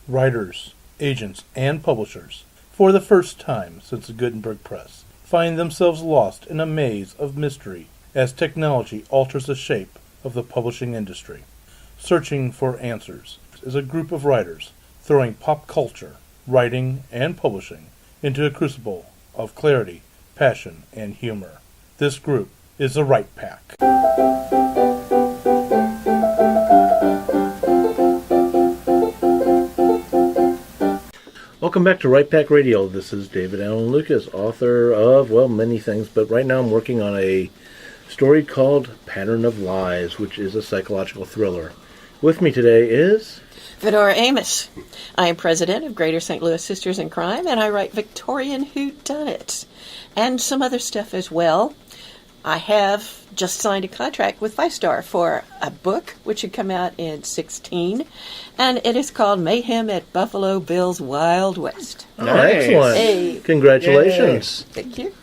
Writers, agents, and publishers, for the first time since the Gutenberg Press, find themselves lost in a maze of mystery as technology alters the shape of the publishing industry. Searching for Answers is a group of writers throwing pop culture, writing, and publishing into a crucible of clarity, passion, and humor. This group is the Right Pack. Welcome back to Right Pack Radio. This is David Allen Lucas, author of, well, many things, but right now I'm working on a story called Pattern of Lies, which is a psychological thriller. With me today is... Fedora Amos. I am president of Greater St. Louis Sisters in Crime, and I write Victorian whodunits and some other stuff as well. I have just signed a contract with 5-Star for a book which should come out in 2016, and it is called Mayhem at Buffalo Bill's Wild West. Oh, nice. Excellent. Hey. Congratulations. Yay. Thank you.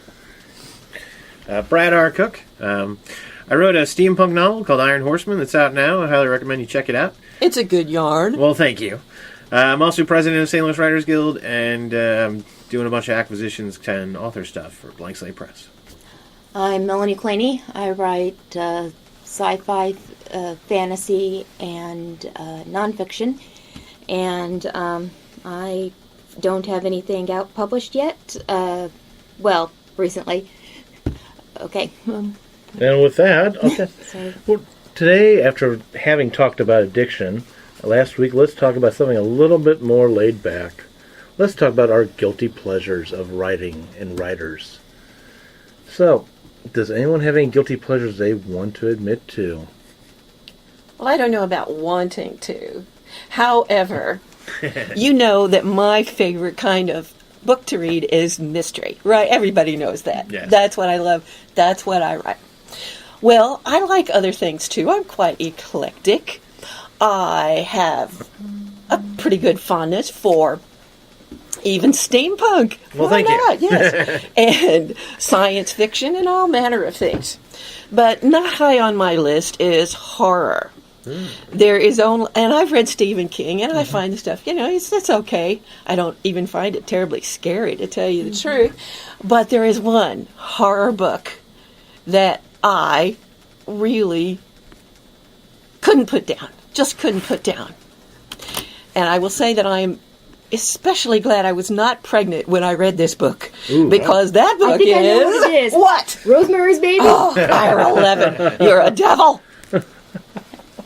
Brad R. Cook. I wrote a steampunk novel called Iron Horseman that's out now. I highly recommend you check it out. It's a good yarn. Well, thank you. I'm also president of St. Louis Writers Guild and doing a bunch of acquisitions and author stuff for Blank Slate Press. I'm Melanie Claney. I write sci-fi, fantasy, and nonfiction. And I don't have anything out published yet. Well, recently. Okay. And with that, okay. Well, today, after having talked about addiction last week, let's talk about something a little bit more laid back. Let's talk about our guilty pleasures of writing and writers. So, does anyone have any guilty pleasures they want to admit to? Well, I don't know about wanting to. However, you know that my favorite kind of book to read is mystery, right? Everybody knows that. Yes. That's what I love. That's what I write. Well, I like other things too. I'm quite eclectic. I have a pretty good fondness for even steampunk. Well, Why thank you. not? Yes. And science fiction and all manner of things. But not high on my list is horror. There is only, and I've read Stephen King, and I find the stuff, it's okay. I don't even find it terribly scary, to tell you the truth. But there is one horror book that I really couldn't put down. Just couldn't put down. And I will say that I'm especially glad I was not pregnant when I read this book. Ooh, because that book I think I know what it is. What? Rosemary's Baby? Oh, Fire 11. You're a devil.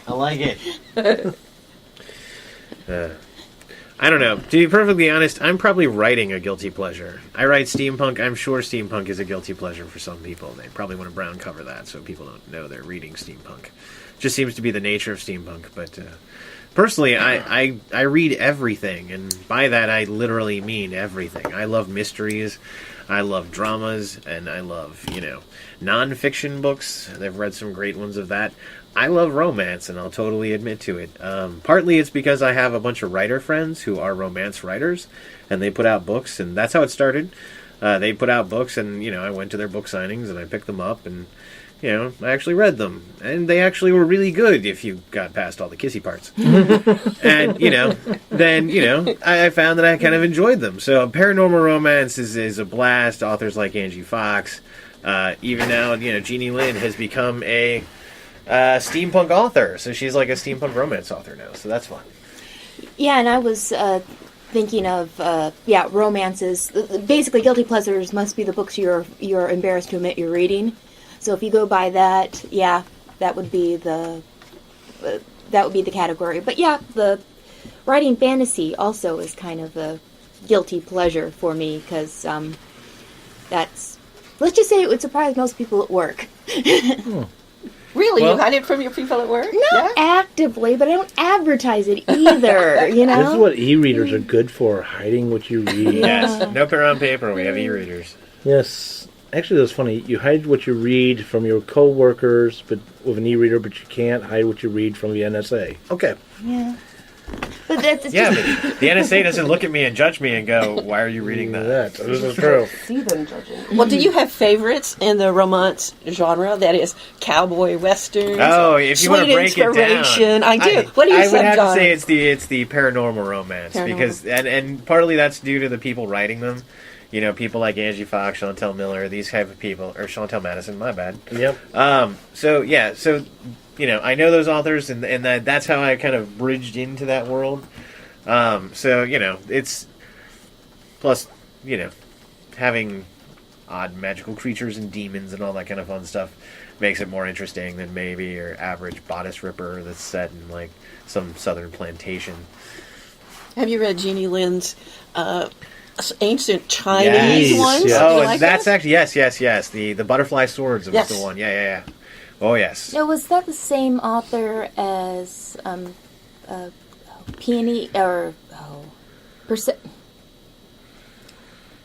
I like it. I don't know. To be perfectly honest, I'm probably writing a guilty pleasure. I write steampunk. I'm sure steampunk is a guilty pleasure for some people. They probably want to brown cover that so people don't know they're reading steampunk. Just seems to be the nature of steampunk. But personally, I read everything, and by that I literally mean everything. I love mysteries. I love dramas, and I love, nonfiction books. I've read some great ones of that. I love romance, and I'll totally admit to it. Partly it's because I have a bunch of writer friends who are romance writers, and they put out books, and that's how it started. They put out books, and, I went to their book signings, and I picked them up, and, I actually read them. And they actually were really good if you got past all the kissy parts. And, then, I found that I kind of enjoyed them. So paranormal romance is a blast. Authors like Angie Fox. Even now, Jeannie Lynn has become a steampunk author. So she's like a steampunk romance author now. So that's fun. Yeah, and I was thinking of, romances. Basically, guilty pleasures must be the books you're embarrassed to admit you're reading. So if you go by that, that would be the category. But the writing fantasy also is kind of a guilty pleasure for me because that's, let's just say, it would surprise most people at work. Really? You hide it from your people at work? Not actively, but I don't advertise it either, This is what e-readers are good for, hiding what you read. Yes. No pen on paper. We have e-readers. Yes. Actually, that's funny. You hide what you read from your co-workers but with an e-reader, but you can't hide what you read from the NSA. Okay. Yeah. But that's Yeah, just, but the NSA doesn't look at me and judge me and go, "Why are you reading that?" This is true. See them judging. Well, do you have favorites in the romance genre? That is, cowboy westerns. Oh, if you want to sweet break it inspiration. down, I do. What do you I would have to subgenre? say it's the paranormal romance because and partly that's due to the people writing them. You know, people like Angie Fox, Chantel Miller, these type of people, or Chantel Madison. My bad. Yep. So you know, I know those authors, and that's how I kind of bridged into that world. So you know, it's plus you know, having odd magical creatures and demons and all that kind of fun stuff makes it more interesting than maybe your average bodice ripper that's set in like some southern plantation. Have you read Jeannie Lynn's ancient Chinese Yes, ones? yes. Do you Oh, like that's that? actually yes. The butterfly swords was Yes. the one. Yeah. Oh yes. no, was that the same author as Peony or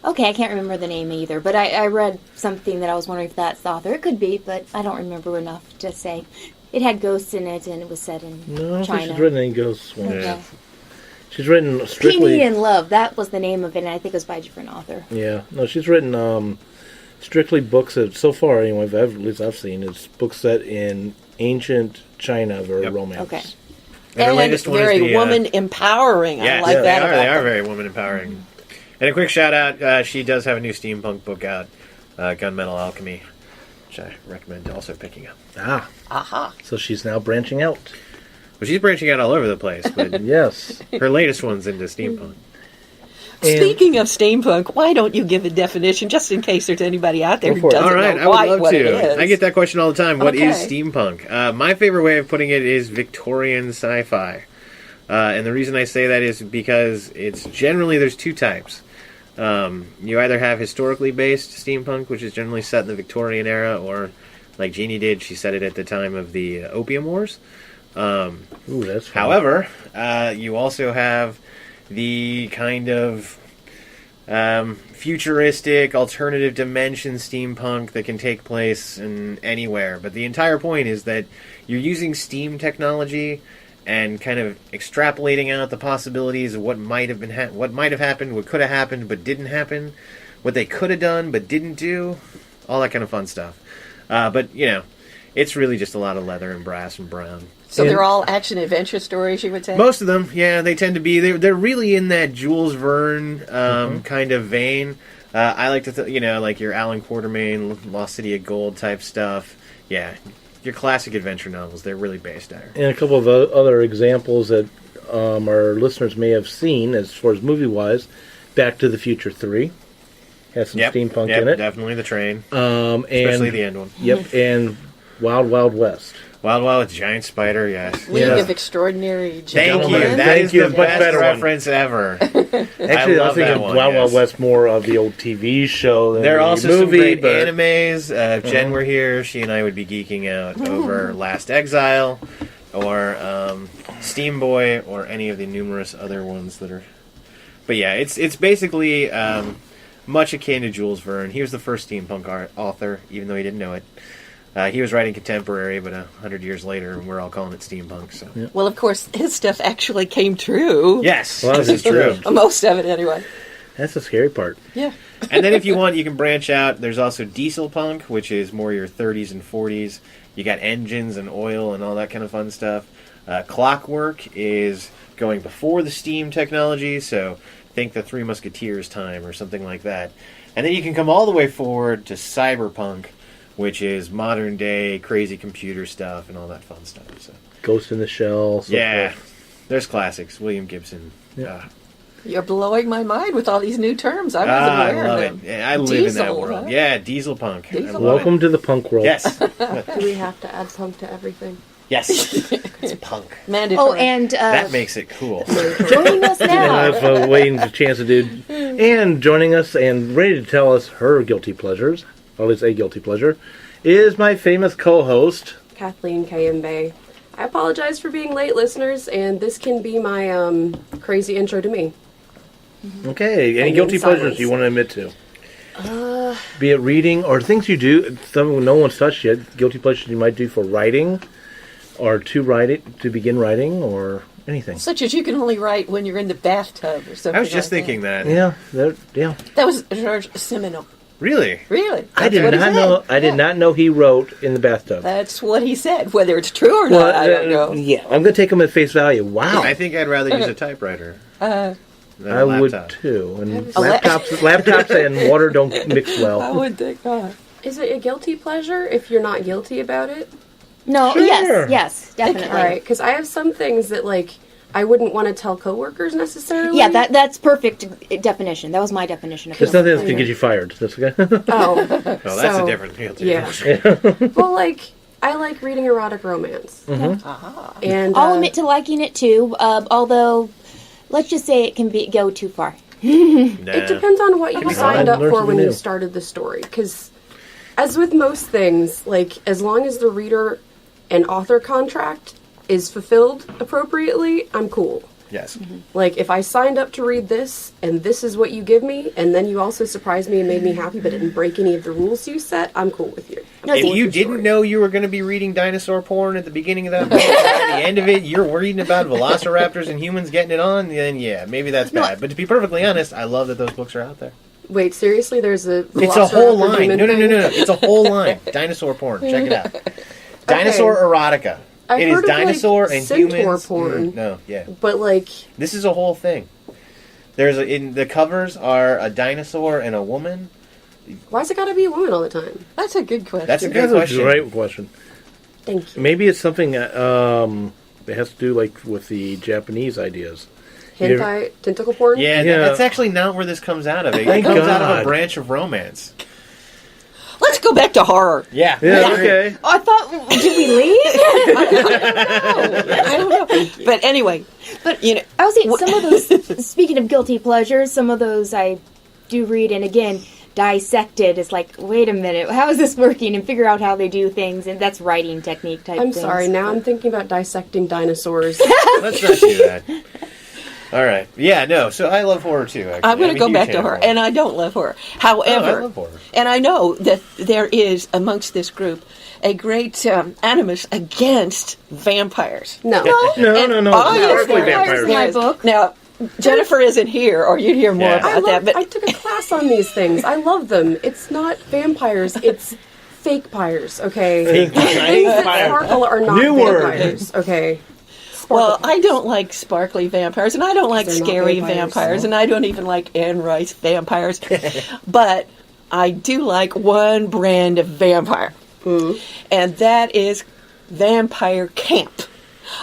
Okay, I can't remember the name either, but I read something that I was wondering if that's the author. It could be, but I don't remember enough to say. It had ghosts in it, and it was set in No, I don't think China. she's written any ghost ones. Okay. She's written strictly. Peony and Love, that was the name of it, and I think it was by a different author. Yeah, no, she's written strictly books that, so far anyway, at least I've seen, it's books set in ancient China, very Yep. romance. Okay. And her And latest one is very the, woman empowering. I Yes, like they that are. about They are them. very woman empowering. And a quick shout out, she does have a new steampunk book out, Gunmetal Alchemy, which I recommend also picking up. Ah, Aha. so she's now branching out. Well, she's branching out all over the place, but Yes. her latest one's into steampunk. And- Speaking of steampunk, why don't you give a definition just in case there's anybody out there Go who for it. doesn't All right, know I would quite love what it to. is? I get that question all the time. What is Okay. steampunk? My favorite way of putting it is Victorian sci-fi. And the reason I say that is because it's generally, there's two types. You either have historically based steampunk, which is generally set in the Victorian era, or like Jeannie did, she set it at the time of the Opium Wars. Ooh, that's fun. However, you also have the kind of futuristic, alternative dimension steampunk that can take place in anywhere. But the entire point is that you're using steam technology and kind of extrapolating out the possibilities of what might have been what might have happened, what could have happened but didn't happen, what they could have done but didn't do, all that kind of fun stuff. But you know, it's really just a lot of leather and brass and brown. So they're all action adventure stories, you would say? Most of them, yeah, they tend to be. They're really in that Jules Verne kind of vein. I like to, you know, like your Alan Quatermain, Lost City of Gold type stuff. Yeah, your classic adventure novels. They're really based there. And a couple of other examples that our listeners may have seen, as far as movie-wise, Back to the Future 3 has some steampunk in it. Definitely the train, And, especially the end one. Yep, and Wild Wild West. Wild Wild with Giant Spider, yes. League Yeah. of Extraordinary Thank Gentlemen. you. That Thank is you. the Much best better one. reference ever. Actually, I love was thinking that one, Wild Wild yes. West more of the old TV show than There are the also movie, some great but animes. If Jen were here, she and I would be geeking out over Last Exile, or Steam Boy, or any of the numerous other ones that are. But yeah, it's basically much akin to Jules Verne. He was the first steampunk author, even though he didn't know it. He was writing contemporary, but 100 years later, and we're all calling it steampunk. So Well, of course, his stuff actually came true. yes, Well, this is true. Most of it, anyway. that's the scary part. Yeah. And then if you want, you can branch out. There's also diesel punk, which is more your 30s and 40s. You got engines and oil and all that kind of fun stuff. Clockwork is going before the steam technology, so think the Three Musketeers time or something like that. And then you can come all the way forward to cyberpunk, which is modern day crazy computer stuff and all that fun stuff. So Ghost in the Shell. So yeah, forth. there's classics. William Gibson. Yeah. You're blowing my mind with all these new terms. I wasn't I aware love of it. them. Yeah, I live in that Diesel, world. huh? Yeah, diesel punk. I Diesel love Welcome it. to the punk world. Yes. Do we have to add punk to everything? Yes. It's punk. Mandatory. Oh, and That makes it cool. joining us And now. I've waiting for a chance to do. And joining us and ready to tell us her guilty pleasures, or at least a guilty pleasure, is my famous co-host. Kathleen Kayembe. I apologize for being late, listeners, and this can be my crazy intro to me. Okay, any And guilty in pleasures silence. you want to admit to? Be it reading or things you do, some no one's touched yet. Guilty pleasures you might do for writing, or to begin writing, or anything. Such as you can only write when you're in the bathtub or something. I was just like thinking that. Yeah, That was Georges Simenon. Really? Really? I did That's what not he know. said. I did not know he wrote in the bathtub. That's what he said. Whether it's true or not, I don't know. Yeah, I'm going to take him at face value. Wow, I think I'd rather use a typewriter. Than a I would laptop. too. And A la- laptops and water don't mix I well. would think not. Is it a guilty pleasure if you're not guilty about it? No, Sure. yes, definitely. All right, because I have some things that like I wouldn't want to tell coworkers necessarily. Yeah, that's perfect definition. That was my definition of There's guilty nothing that's going to get you fired. That's okay. Oh, Oh, that's So, a different guilty yeah. pleasure. well, like I like reading erotic romance, and I'll admit to liking it too, although let's just say it can go too far. it depends on what you be signed fun. up Learn for something when you new. started the story. Because, as with most things, like as long as the reader and author contract is fulfilled appropriately, I'm cool. Yes. Like, if I signed up to read this, and this is what you give me, and then you also surprised me and made me happy but didn't break any of the rules you set, I'm cool with you. No, If see, you didn't know you were going to be reading dinosaur porn at the beginning of that book, at the end of it, you're reading about velociraptors and humans getting it on, then yeah, maybe that's bad. But to be perfectly honest, I love that those books are out there. Wait, seriously? There's a It's a whole velociraptor line. demon No. thing? It's a whole line. Dinosaur porn. Check it out. Dinosaur erotica. I've It is heard of, like, dinosaur and centaur humans. porn. No, yeah. But, like, This is a whole thing. In the covers are a dinosaur and a woman. why's it gotta be a woman all the time? That's a good question. That's a good That's a question. great question. Thank you. Maybe it's something that it has to do like with the Japanese ideas. Hentai, tentacle porn? Yeah, Yeah. that's actually not where this comes out of. It Thank comes out of God. a branch of romance. Let's go back to horror. Yeah. Yeah, okay. I thought, did we leave? I don't know. But anyway, But you know, I was saying some of those. Speaking of guilty pleasures, some of those I do read, and again, dissected is like, wait a minute, how is this working? And figure out how they do things, and that's writing technique type. I'm things. sorry, now I'm thinking about dissecting dinosaurs. Let's not do that. All right. Yeah, no. So I love horror too. Actually. I'm going I'm to a go huge back fan to of horror, and I don't love horror. I However, love horror. and I know that there is amongst this group a great animus against vampires. No. No. I- Sparkly Vampires in vampires. my book. Now, Jennifer isn't here, or you'd hear more Yeah. about that. But I took a class on these things. I love them. It's not vampires, it's Fakepires, okay? Things that sparkle are not New word. vampires, okay? well, Sparkle. I don't like sparkly vampires, and I don't like They're not scary vampires. vampires, and I don't even like Anne Rice vampires. But I do like one brand of vampire, and that is vampire camp.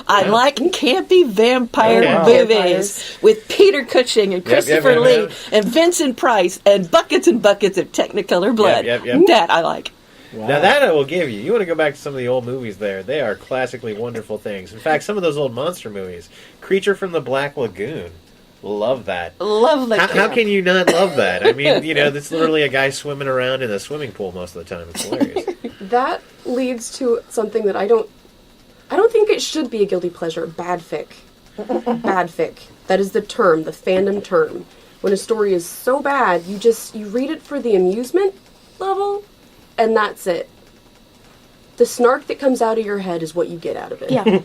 I like campy vampire Oh, wow. movies Vampires. with Peter Cushing and Christopher yep, Lee yep. and Vincent Price and buckets of Technicolor blood. Yep, yep. That I like. Now that I will give you. You want to go back to some of the old movies there. They are classically wonderful things. In fact, some of those old monster movies. Creature from the Black Lagoon. Love that. Lovely. How can you not love that? I mean, it's literally a guy swimming around in a swimming pool most of the time. It's hilarious. That leads to something that I don't think it should be a guilty pleasure. Bad fic. Bad fic. That is the term, the fandom term. When a story is so bad, you read it for the amusement level, and that's it. The snark that comes out of your head is what you get out of it. Yeah.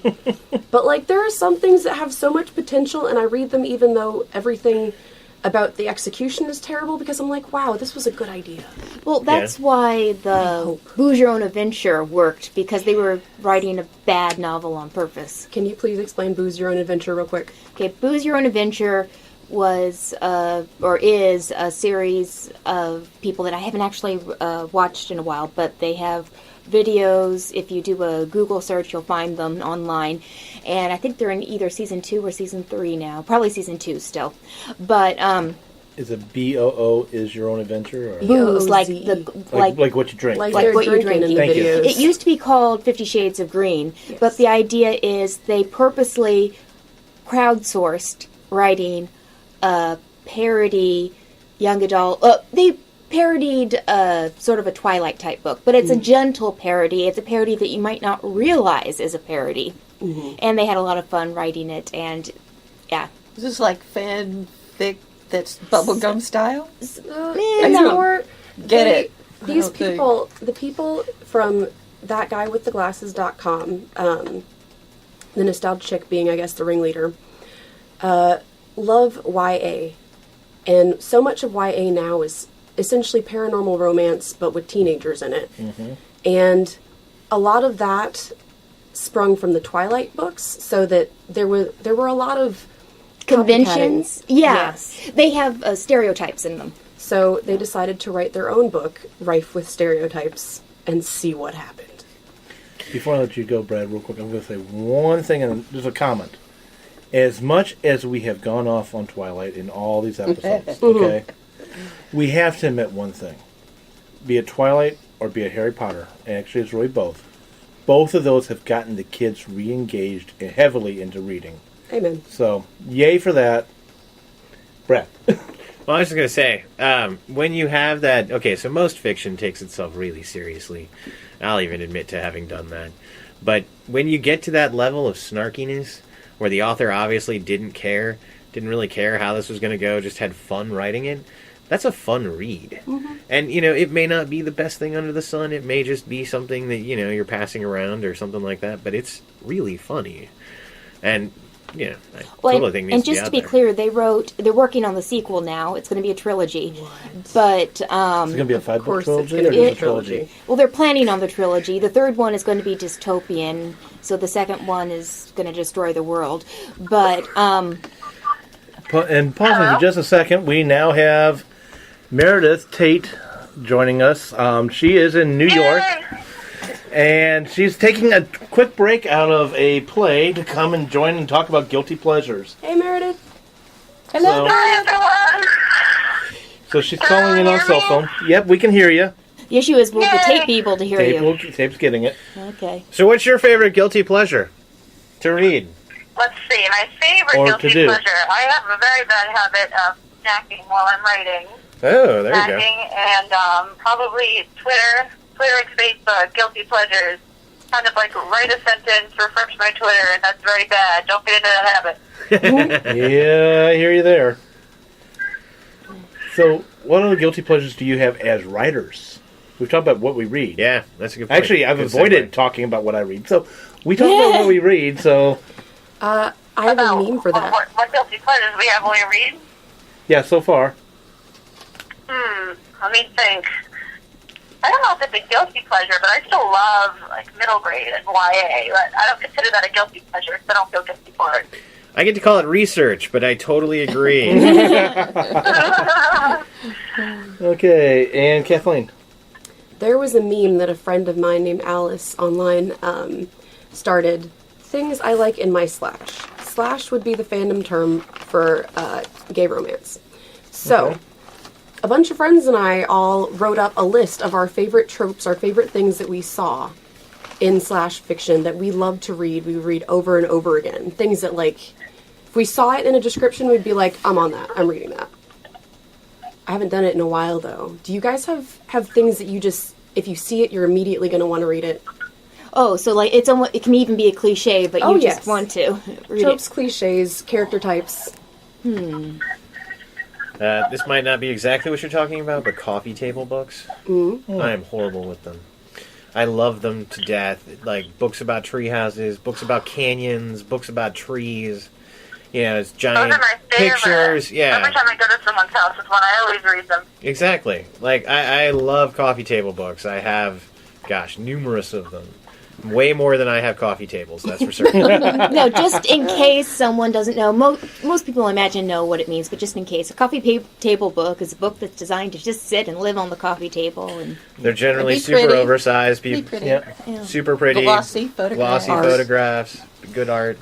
But, like, there are some things that have so much potential, and I read them even though everything about the execution is terrible, because I'm like, wow, this was a good idea. Well, that's why the Booze Your Own Adventure worked, because they were writing a bad novel on purpose. Can you please explain Booze Your Own Adventure real quick? Okay, Booze Your Own Adventure was or is a series of people that I haven't actually watched in a while, but they have videos. If you do a Google search, you'll find them online, and I think they're in either season 2 or season 3 now. Probably season 2 still, but Is it BOO is your own adventure? Or? booze like B-O-Z-E. the Like what you drink. Like, Like they're what you're drinking in the drinking. Thank videos. you. It used to be called 50 Shades of Green, but the idea is they purposely crowdsourced writing a parody young adult. They parodied sort of a Twilight type book, but it's a gentle parody. It's a parody that you might not realize is a parody. And they had a lot of fun writing it, and yeah. Is this like fanfic that's bubblegum style? Or Get it. These I don't think. people, the people from thatguywiththeglasses.com, the nostalgia chick being, I guess, the ringleader, love YA. And so much of YA now is essentially paranormal romance, but with teenagers in it. Mm-hmm. And a lot of that sprung from the Twilight books, so that there were a lot of Conventions? copycatting. Yeah. Yes. They have stereotypes in them. So they decided to write their own book, rife with stereotypes, and see what happened. Before I let you go, Brad, real quick, I'm going to say one thing, and there's a comment. As much as we have gone off on Twilight in all these episodes, okay, we have to admit one thing. Be it Twilight or be it Harry Potter, and actually it's really both of those have gotten the kids re-engaged heavily into reading. Amen. So, yay for that. Brad. Well, I was just going to say, when you have that... Okay, so most fiction takes itself really seriously. I'll even admit to having done that. But when you get to that level of snarkiness, where the author obviously didn't really care how this was going to go, just had fun writing it, that's a fun read. Mm-hmm. And, it may not be the best thing under the sun. It may just be something that, you're passing around or something like that. But it's really funny. And... Yeah, I totally think it needs and just to be clear, they're working on the sequel now. It's going to be a trilogy. What? But Is it going to be a 5-book trilogy? It's Or going to be just a trilogy. well, they're planning on the trilogy. The third one is going to be dystopian, so the second one is going to destroy the world. But And pausing for just a second, we now have Meredith Tate joining us. She is in New York. And she's taking a quick break out of a play to come and join and talk about guilty pleasures. Hey, Meredith. Hello. Hi, everyone. So she's calling in on cell phone. Yep, we can hear you. the issue is, will the tape be able to hear you? Tape's getting it. Okay. So what's your favorite guilty pleasure to read? Let's see. My favorite Or guilty to do. pleasure. I have a very bad habit of snacking while I'm writing. Oh, there you go. Snacking and probably Twitter and Facebook, guilty pleasures. Kind of like write a sentence, refresh my Twitter, and that's very bad. Don't get into that habit. Yeah, I hear you there. So, what other guilty pleasures do you have as writers? We've talked about what we read. Yeah, that's a good point. Actually, I've Good avoided segue. talking about what I read. So, we talk about what we read, so... I have a meme for that. What guilty pleasures we have when we read? Yeah, so far. Let me think. I don't know if it's a guilty pleasure, but I still love like middle grade and YA. But I don't consider that a guilty pleasure, so I don't feel guilty for it. I get to call it research, but I totally agree. Okay, and Kathleen. There was a meme that a friend of mine named Alice online started. Things I like in my slash. Slash would be the fandom term for gay romance. So, Okay. a bunch of friends and I all wrote up a list of our favorite tropes, our favorite things that we saw in slash fiction that we loved to read. We would read over and over again. Things that, like, if we saw it in a description, we'd be like, I'm on that. I'm reading that. I haven't done it in a while, though. Do you guys have things that you just, if you see it, you're immediately going to want to read it? Oh, so like it can even be a cliche, but you just want to read Tropes, it. cliches, character types. This might not be exactly what you're talking about, but coffee table books. I am horrible with them. I love them to death. Like books about tree houses, books about canyons, books about trees. It's giant Those are my favorite. pictures. Yeah, Every time I go to someone's house, it's when I always read them. exactly. Like I love coffee table books. I have, numerous of them. Way more than I have coffee tables, that's for certain. No, just in case someone doesn't know. Most people, I imagine, know what it means, but just in case. A coffee table book is a book that's designed to just sit and live on the coffee table. And They're generally Be super pretty. oversized. Be pretty. Yeah. Super pretty. Glossy photographs. Glossy photographs. Good art.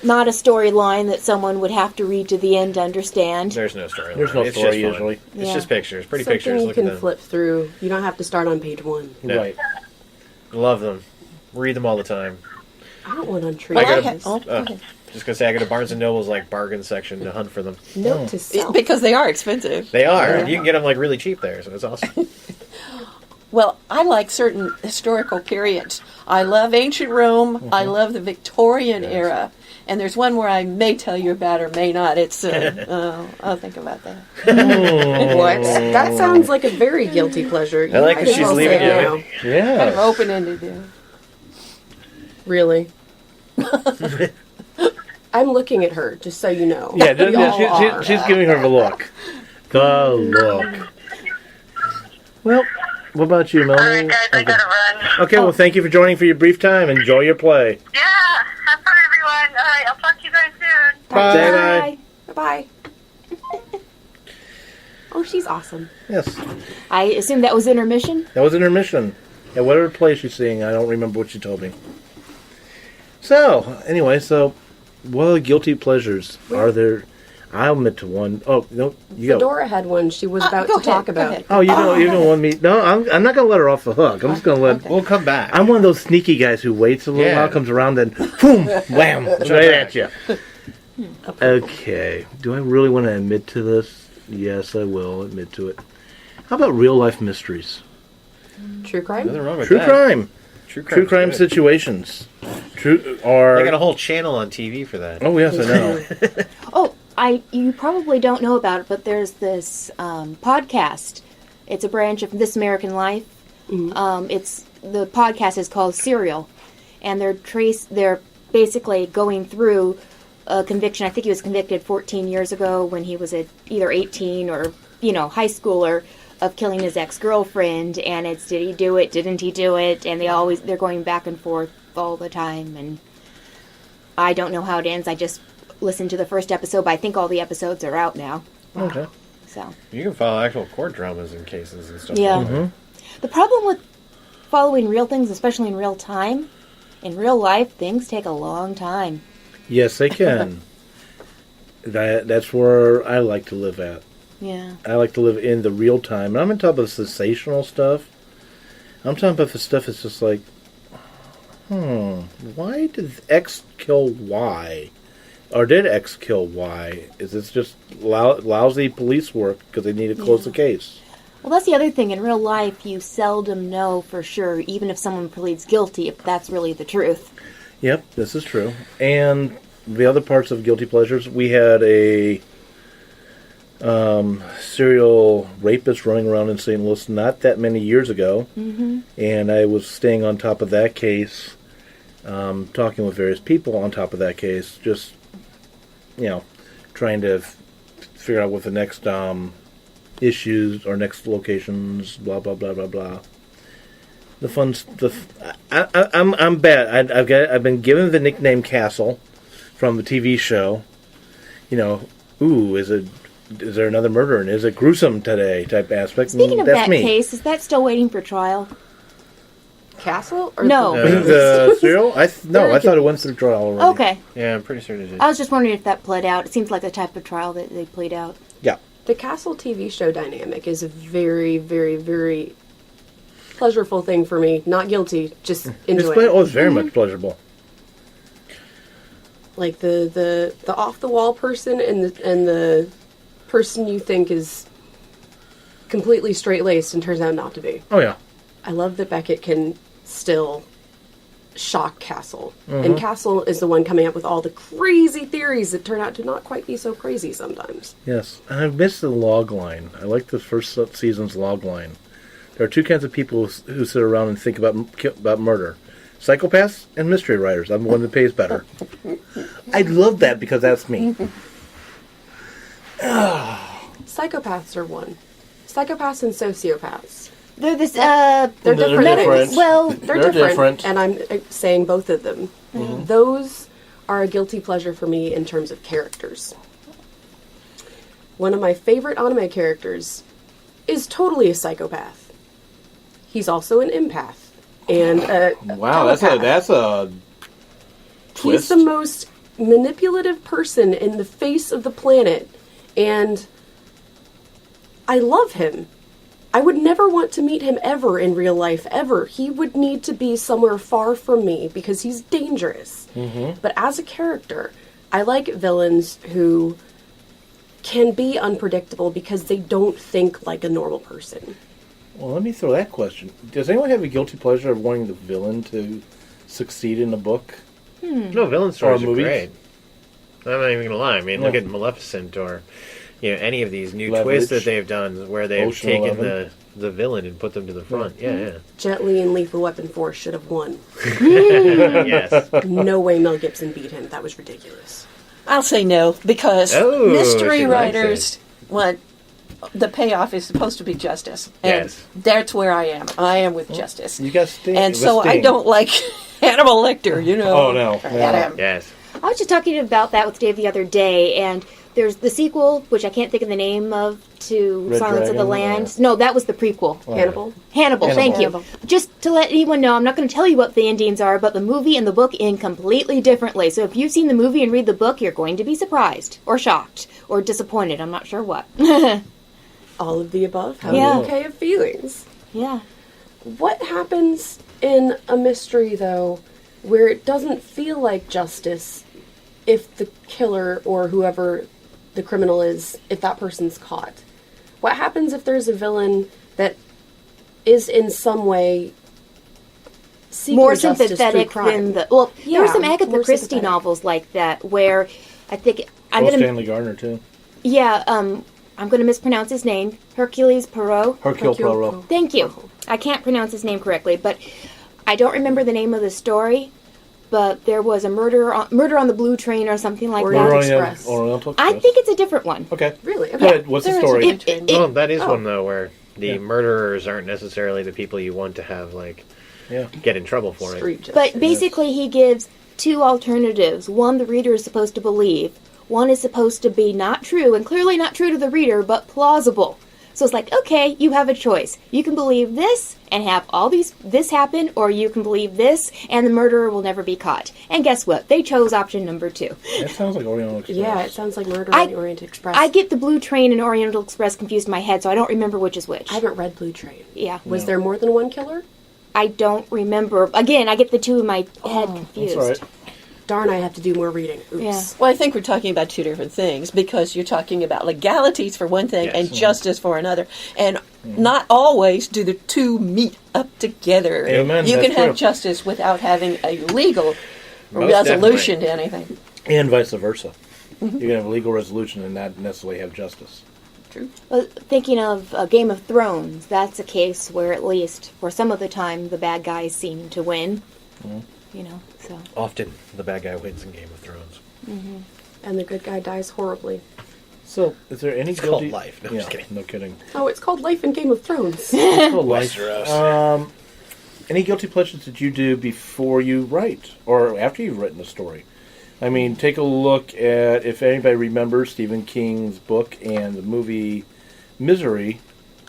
not a storyline that someone would have to read to the end to understand. There's no story. There's no It's story just fun. usually. It's Yeah. just pictures. Pretty Something pictures. you Look at can them. flip through. You don't have to start on page 1. Yeah. Right. Love them. Read them all the time. I don't want on tree. I Well, go I to, have- okay. just gonna say I go to Barnes and Noble's like bargain section to hunt for them. Note to self. Because they are expensive. They are. You can get them like really cheap there, so it's awesome. Well, I like certain historical periods. I love ancient Rome. I love the Victorian era. And there's one where I may tell you about or may not. It's I'll think about that. What? That sounds like a very guilty pleasure. I like might that as she's well leaving say it you. now. Kind of Yeah. open-ended. Yeah. Really? I'm looking at her, just so you know. Yeah, We all are. she's giving her the look. The look. Well, what about you, All right, Melanie? guys, I gotta run. Okay, well, thank you for joining for your brief time. Enjoy your play. Yeah, have fun, everyone. All right, I'll talk to you guys soon. Bye. Bye-bye. Oh, she's awesome. Yes, I assume that was intermission. that was intermission. Yeah, whatever play she's seeing, I don't remember what she told me. So, anyway, what other guilty pleasures are there? I'll admit to one. Oh, no, you go. Dora had one she was about go to ahead, talk go about. ahead. Oh, you're gonna want me? No, I'm not gonna let her off the hook. I'm just gonna let. We'll come back. I'm one of those sneaky guys who waits a little Yeah. while, comes around, then boom, wham, right at you. Okay. Do I really want to admit to this? Yes, I will admit to it. How about real life mysteries? True crime? Nothing wrong with True that. crime. True True crime good. situations. True They got a or whole channel on TV for that. oh yes, I know. Oh, you probably don't know about it, but there's this podcast. It's a branch of This American Life. It's the podcast is called Serial, and they're basically going through a conviction. I think he was convicted 14 years ago when he was either 18 or high schooler of killing his ex-girlfriend, and it's did he do it, didn't he do it, and they're going back and forth all the time, and I don't know how it ends. I just listened to the first episode, but I think all the episodes are out now. Okay. So You can follow actual court dramas and cases and stuff. yeah, like that. the problem with following real things, especially in real time, in real life, things take a long time. Yes, they can. That's where I like to live at. Yeah. I like to live in the real time. And I'm on top of the sensational stuff. I'm talking about the stuff that's just like, why did X kill Y? Or did X kill Y? Is this just lousy police work because they need to close the case? Well, that's the other thing. In real life, you seldom know for sure, even if someone pleads guilty, if that's really the truth. Yep, this is true. And the other parts of guilty pleasures, we had a serial rapist running around in St. Louis not that many years ago. Mm-hmm. And I was staying on top of that case, talking with various people on top of that case, just, trying to figure out what the next issues or next locations, blah, blah, blah, blah, blah. The fun stuff. I'm bad. I've been given the nickname Castle from the TV show. Is there another murder and is it gruesome today type aspect? Speaking of That's that me. case, is that still waiting for trial? Castle? Or No. The serial? I Very thought it went through trial already. Okay. Yeah, I'm pretty certain it is. I was just wondering if that played out. It seems like the type of trial that they played out. Yeah. The Castle TV show dynamic is a very, very, very pleasurable thing for me. Not guilty, just enjoying it. It's very much pleasurable. Like the off the wall person and the person you think is completely straight laced and turns out not to be. Oh yeah. I love that Beckett can still shock Castle. And Castle is the one coming up with all the crazy theories that turn out to not quite be so crazy sometimes. Yes, and I've missed the log line. I like the first season's log line. There are two kinds of people who sit around and think about murder: psychopaths and mystery writers. I'm the one that pays better. I love that because that's me. Psychopaths are one. Psychopaths and sociopaths. They're this, They're different. things. well, They're different, and I'm saying both of them. Those are a guilty pleasure for me in terms of characters. One of my favorite anime characters is totally a psychopath. He's also an empath. And Wow, that's a he's the most manipulative person in the face of the planet, and I love him. I would never want to meet him ever in real life, ever. He would need to be somewhere far from me because he's dangerous. But as a character, I like villains who can be unpredictable because they don't think like a normal person. Well, let me throw that question. Does anyone have a guilty pleasure of wanting the villain to succeed in a book? No, villain stories are movies? great. I'm not even going to lie. I mean, look Yeah. at Maleficent or, any of these new Leverage. twists that they've done where they've Ocean taken 11. the villain and put them to the front. Yeah. Jet Li and Lethal Weapon 4 should have won. Yes. No way Mel Gibson beat him. That was ridiculous. I'll say no, because Oh, mystery she likes writers want the payoff is supposed to be justice. And Yes. that's where I am. I am with justice. You got Sting. And with so I Sting. don't like Hannibal Lecter, you know. Oh, no. Adam. Yes. I was just talking about that with Dave the other day, and there's the sequel, which I can't think of the name of, to Red Silence of the Dragon, Lambs. No, that was the prequel. Hannibal. Hannibal, thank you. Hannibal. Just to let anyone know, I'm not going to tell you what the endings are, but the movie and the book end completely differently. So if you've seen the movie and read the book, you're going to be surprised, or shocked, or disappointed. I'm not sure what. All of the above. How Yeah. okay of feelings. Yeah. What happens in a mystery, though, where it doesn't feel like justice if the killer or whoever the criminal is, if that person's caught? What happens if there's a villain that is in some way seeking More justice sympathetic through crime? than the... Well, there were Yeah, some Agatha more Christie sympathetic. novels like that, where I think... I'm Oh, going to... Stanley Gardner, too. Yeah, I'm going to mispronounce his name. Hercules Poirot. Hercule Poirot. Thank you. I can't pronounce his name correctly, but I don't remember the name of the story. But there was a murder on the Blue Train or something like Orient that. Express. Oriental I Express. think it's a different one. Okay. Really? Go Okay. ahead. What's the There is a story? good- Well, that is one though where the Yeah. murderers aren't necessarily the people you want to have Yeah. get in trouble for it. Street justice. But basically, he gives two alternatives. One the reader is supposed to believe. One is supposed to be not true, and clearly not true to the reader, but plausible. So it's like, okay, you have a choice. You can believe this and have this happen, or you can believe this and the murderer will never be caught. And guess what? They chose option number 2. That sounds like Oriental Express. Yeah, it sounds like Murder I- on the Orient Express. I get the Blue Train and Oriental Express confused in my head, so I don't remember which is which. I haven't read Blue Train. Yeah. Was there more than one killer? I don't remember. Again, I get the two in my head confused. That's all right. Darn, I have to do more reading. Oops. Yeah. Well, I think we're talking about two different things because you're talking about legalities for one thing and justice for another. And not always do the two meet up together. Amen, You that's can have true. justice without having a legal Most resolution to anything. And vice versa. You can have a legal resolution and not necessarily have justice. True. Well, thinking of Game of Thrones, that's a case where at least for some of the time the bad guys seem to win. You know, so. Often the bad guy wins in Game of Thrones. And the good guy dies horribly. So, is there any It's guilty... called life. No, I'm yeah, just kidding. no kidding. Oh, it's called Life in Game of Thrones. It's called life. Westeros. Any guilty pleasures that you do before you write or after you've written a story? I mean, take a look at, if anybody remembers Stephen King's book and the movie Misery.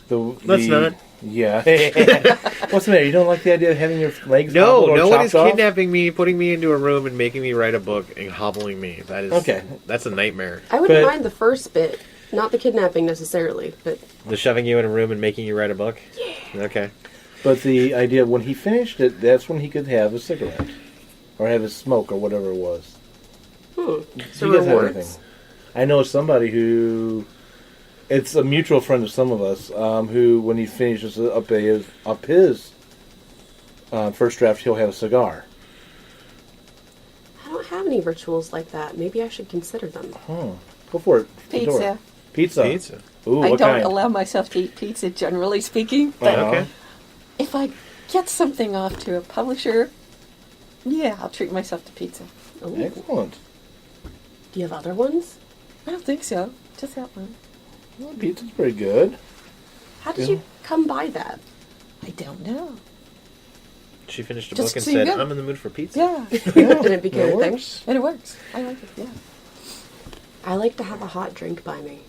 Let's not. Yeah. What's the matter? You don't like the idea of having your legs No, hobbled or no one is chopped off? kidnapping me, putting me into a room, and making me write a book and hobbling me. That is Okay. That's a nightmare. I wouldn't But- mind the first bit. Not the kidnapping necessarily, but The shoving you in a room and making you write a book. Yeah. Okay. But the idea, when he finished it, that's when he could have a cigarette. Or have a smoke or whatever it was. so He doesn't have rewards. anything. I know somebody who... It's a mutual friend of some of us, who, when he finishes up his first draft, he'll have a cigar. I don't have any rituals like that. Maybe I should consider them. Go for it. Pizza. Fedora. Pizza. Pizza. Ooh, I what don't kind? allow myself to eat pizza, generally speaking. But Okay. if I get something off to a publisher, yeah, I'll treat myself to pizza. Ooh. Excellent. Do you have other ones? I don't think so. Just that one. Well, pizza's pretty good. How did you come by that? I don't know. She finished a Just book and seemed said, good. "I'm in the mood for pizza." Yeah, Did it become that a thing? works. and it works. I like it, yeah. I like to have a hot drink by me.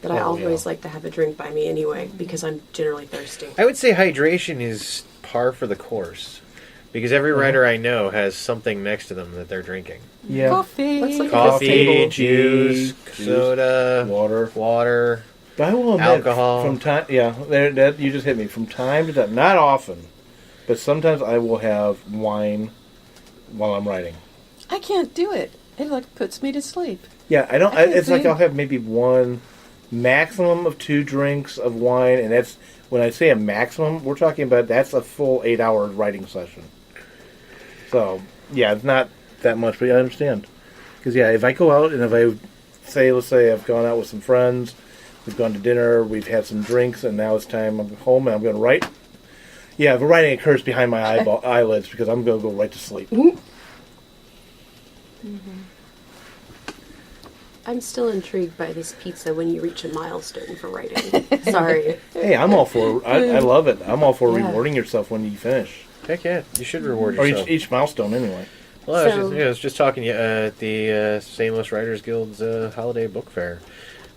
But I Oh, always yeah. like to have a drink by me anyway, because I'm generally thirsty. I would say hydration is par for the course, because every writer I know has something next to them that they're drinking. Yeah. Coffee. Let's look at Coffee, this table. juice, Juice, soda, water. But I will admit, Alcohol. from time, that you just hit me. From time to time, not often, but sometimes I will have wine while I'm writing. I can't do it. It like puts me to sleep. Yeah, I don't. I can't It's like do- I'll have maybe one, maximum of 2 drinks of wine, and that's when I say a maximum. We're talking about that's a full 8-hour writing session. So yeah, it's not that much, but I understand. Because if I go out and if I let's say I've gone out with some friends, we've gone to dinner, we've had some drinks, and now it's time I'm home and I'm going to write. Yeah, the writing occurs behind my eyelids because I'm going to go right to sleep. I'm still intrigued by this pizza when you reach a milestone for writing. Sorry. Hey, I'm all for. I love it. I'm all for rewarding yourself when you finish, Heck yeah, you should reward or yourself. each milestone anyway. Well, I was just talking to you at the St. Louis Writers Guild's holiday book fair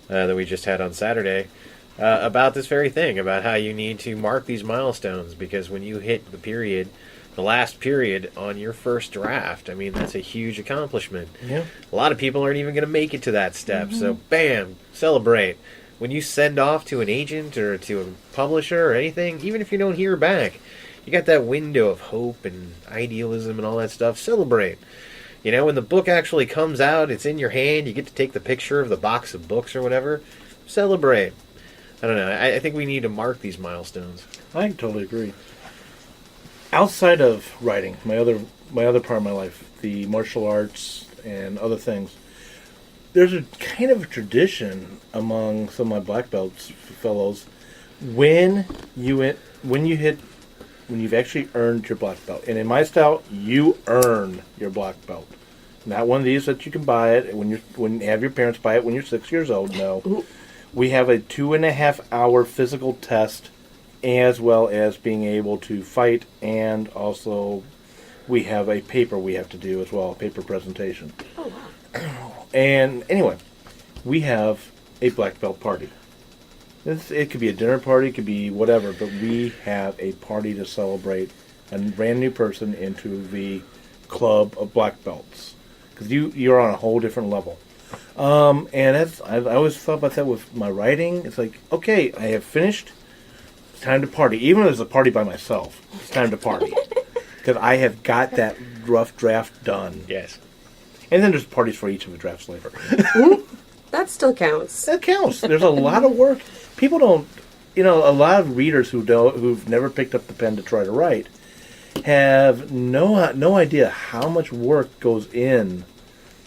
that we just had on Saturday about this very thing, about how you need to mark these milestones, because when you hit the last period on your first draft, I mean, that's a huge accomplishment. Yeah. A lot of people aren't even going to make it to that step, so bam, celebrate. When you send off to an agent or to a publisher or anything, even if you don't hear back, you got that window of hope and idealism and all that stuff. Celebrate. You know, when the book actually comes out, it's in your hand, you get to take the picture of the box of books or whatever. Celebrate. I don't know. I think we need to mark these milestones. I totally agree. Outside of writing, my other part of my life, the martial arts and other things, there's a kind of a tradition among some of my black belts fellows when you've actually earned your black belt. And in my style, you earn your black belt. Not one of these that you can buy it when you have your parents buy it when you're 6 years old. No. We have a 2.5 hour physical test, as well as being able to fight, and also we have a paper we have to do as well, a paper presentation. Oh, wow. And anyway, we have a black belt party. It could be a dinner party, it could be whatever, but we have a party to celebrate a brand new person into the club of black belts. Because you're on a whole different level. And I always thought about that with my writing. It's like, okay, I have finished. It's time to party. Even if it's a party by myself, it's time to party. Because I have got that rough draft done. Yes. And then there's parties for each of the drafts later. That still counts. That counts. There's a lot of work. People don't, a lot of readers who've never picked up the pen to try to write have no idea how much work goes in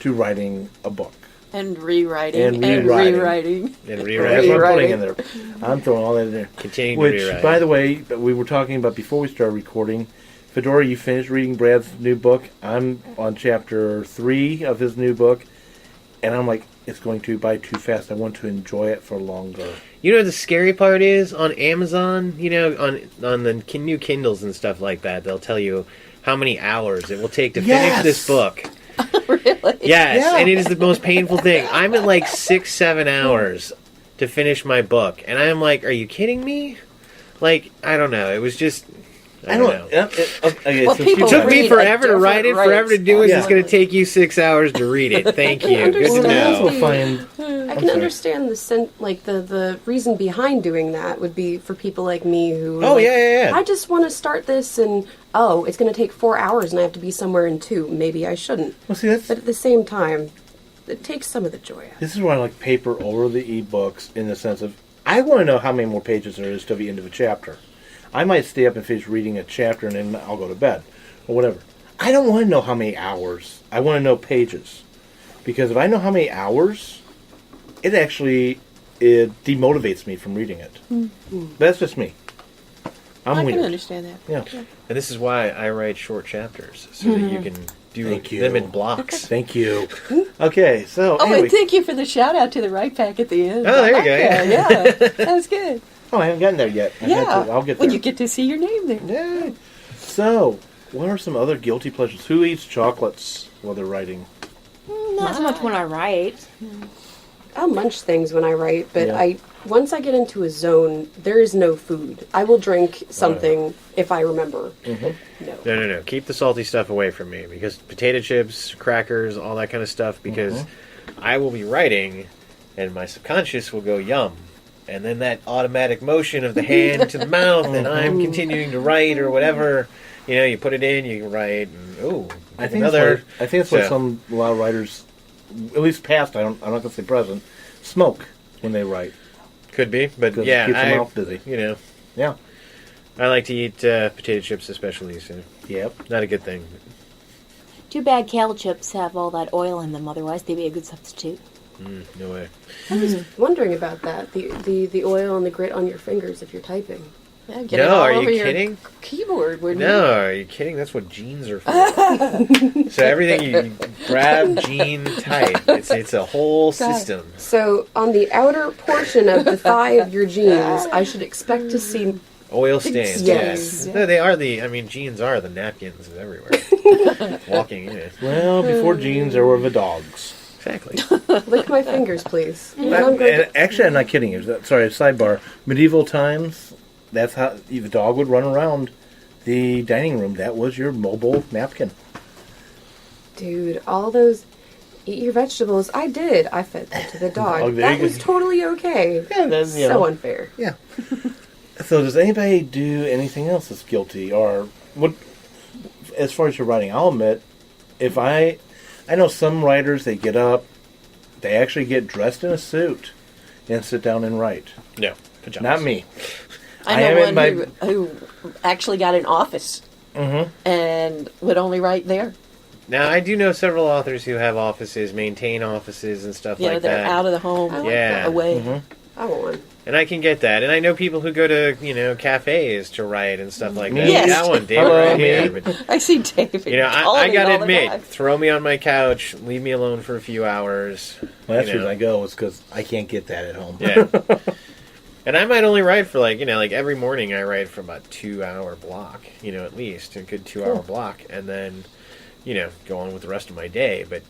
to writing a book. And rewriting. And rewriting. And That's rewriting. what I'm putting in there. I'm throwing all that in there. Continuing to Which, rewrite. by the way, we were talking about before we started recording. Fedora, you finished reading Brad's new book. I'm on chapter 3 of his new book. And I'm like, it's going to by too fast. I want to enjoy it for longer. You know what the scary part is? On Amazon, on the new Kindles and stuff like that, they'll tell you how many hours it will take to finish this book. Really? Yes, Yeah. and it is the most painful thing. I'm at like 6-7 hours to finish my book, and I'm like, are you kidding me? Like, I don't know. It was just... I don't know. people It took me read forever at to write it, different forever to do it. Yeah. It's going to take you 6 hours to read it. Thank you. Good to Well, I also know. find... I can understand the reason behind doing that would be for people like me who. Oh, yeah. I just want to start this, and it's going to take 4 hours, and I have to be somewhere in 2. Maybe I shouldn't. Well, see, But at the same time, it takes some of the joy out. this is why I like paper over the e-books in the sense of, I want to know how many more pages there is to the end of a chapter. I might stay up and finish reading a chapter and then I'll go to bed or whatever. I don't want to know how many hours. I want to know pages. Because if I know how many hours, it demotivates me from reading it. That's just me. I'm I weird. can understand that. Yeah. And this is why I write short chapters, so that you can do Thank you. them in blocks. Thank you. Okay, so Oh, anyway. and thank you for the shout out to the right pack at the end. Oh, there I you like go. that. Yeah, that was good. Oh, I haven't gotten there yet. Yeah, I'll get there. Well, you get to see your name there. Yeah. So, what are some other guilty pleasures? Who eats chocolates while they're writing? Not so much when I write. I'll munch things when I write, but Yeah. once I get into a zone, there is no food. I will drink something if I remember. No. No. Keep the salty stuff away from me, because potato chips, crackers, all that kind of stuff, because I will be writing, and my subconscious will go, yum. And then that automatic motion of the hand to the mouth, and I'm continuing to write or whatever. You put it in, you write, and I think another. that's what a lot of writers, at least past, I'm not going to say present, smoke when they write. Could be, but 'Cause it yeah, keeps their mouth busy. Yeah. I like to eat potato chips especially, so Yep. not a good thing. Too bad kale chips have all that oil in them, otherwise they'd be a good substitute. No way. I was wondering about that. The oil and the grit on your fingers if you're typing. Yeah, get it No, all are you over your kidding? keyboard, wouldn't No, are you kidding? That's what jeans are for. So everything you grab, jean, type. It's a whole system. So on the outer portion of the thigh of your jeans, I should expect to see. Oil stains, Yes. yes. No, they are jeans are the napkins everywhere. Walking in it. Well, before jeans, there were the dogs. Exactly. Lick my fingers, please. And actually, I'm not kidding you. Sorry, sidebar. Medieval times, that's how the dog would run around the dining room. That was your mobile napkin. Dude, all those eat your vegetables. I did. I fed them to the dog. Oh, there That you was go. totally okay. Yeah, that's, So unfair. Yeah. So does anybody do anything else that's guilty? Or what, as far as your writing, I'll admit, if I know some writers, they get up, they actually get dressed in a suit and sit down and write. No, pajamas. Not me. I am know in one my- who actually got an office and would only write there. Now, I do know several authors who have offices, maintain offices and stuff Yeah, like they're that. out of the home, Yeah. away. I want one. And I can get that. And I know people who go to, cafes to write and stuff like that. Yes. That one, Dave, Hello, right me. here. But, I see David. I calling gotta all the admit, time. throw me on my couch, leave me alone for a few hours. Well, that's you the know. reason I go, is because I can't get that at home. Yeah. And I might only write for like every morning I write for about 2-hour block, at least a good 2-hour block, and then, go on with the rest of my day. But,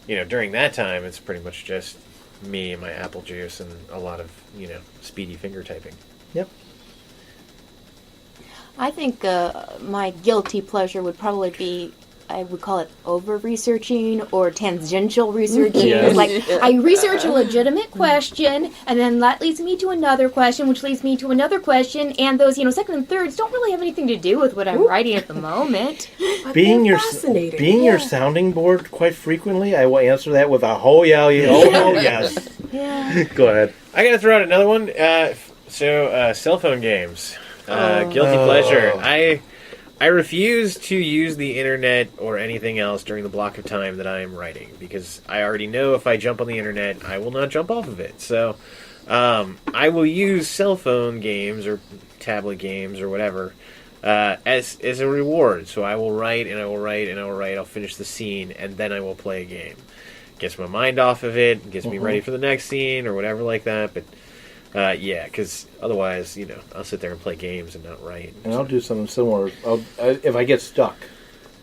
during that time, it's pretty much just me and my apple juice and a lot of, speedy finger typing. Yep. I think my guilty pleasure would probably be, I would call it over-researching or tangential researching. Yes. Like, I research a legitimate question, and then that leads me to another question, which leads me to another question, and those, second and thirds don't really have anything to do with what I'm writing at the moment. But Being they're your fascinating. your sounding board, quite frequently, I will answer that with a oh yes. Yeah. Go ahead. I gotta throw out another one. Cell phone games. Guilty pleasure. I refuse to use the internet or anything else during the block of time that I am writing because I already know if I jump on the internet, I will not jump off of it. So I will use cell phone games or tablet games or whatever as a reward. So I will write and I will write and I will write. I'll finish the scene and then I will play a game. Gets my mind off of it, gets me ready for the next scene or whatever like that. But because otherwise, I'll sit there and play games and not write. And I'll do something similar. If I get stuck,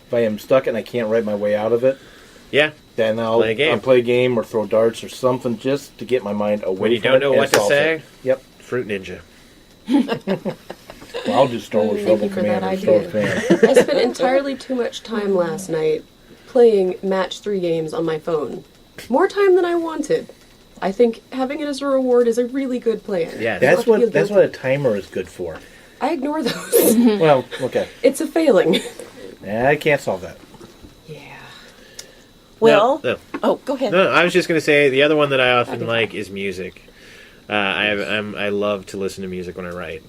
if I am stuck and I can't write my way out of it, Yeah. then I'll play a game or throw darts or something just to get my mind away When you from don't it know and what to solve say, it. Yep. Fruit Ninja. Well, I'll do Star Wars Thank Rebel you for that Command or Star Wars idea. Command. I spent entirely too much time last night playing match 3 games on my phone. More time than I wanted. I think having it as a reward is a really good plan. Yeah, That's Not to feel what guilty. a timer is good for. I ignore those. Well, okay. It's a failing. I can't solve that. Yeah. Well, No. oh, go ahead. No, I was just going to say the other one that I often like is music. I love to listen to music when I write.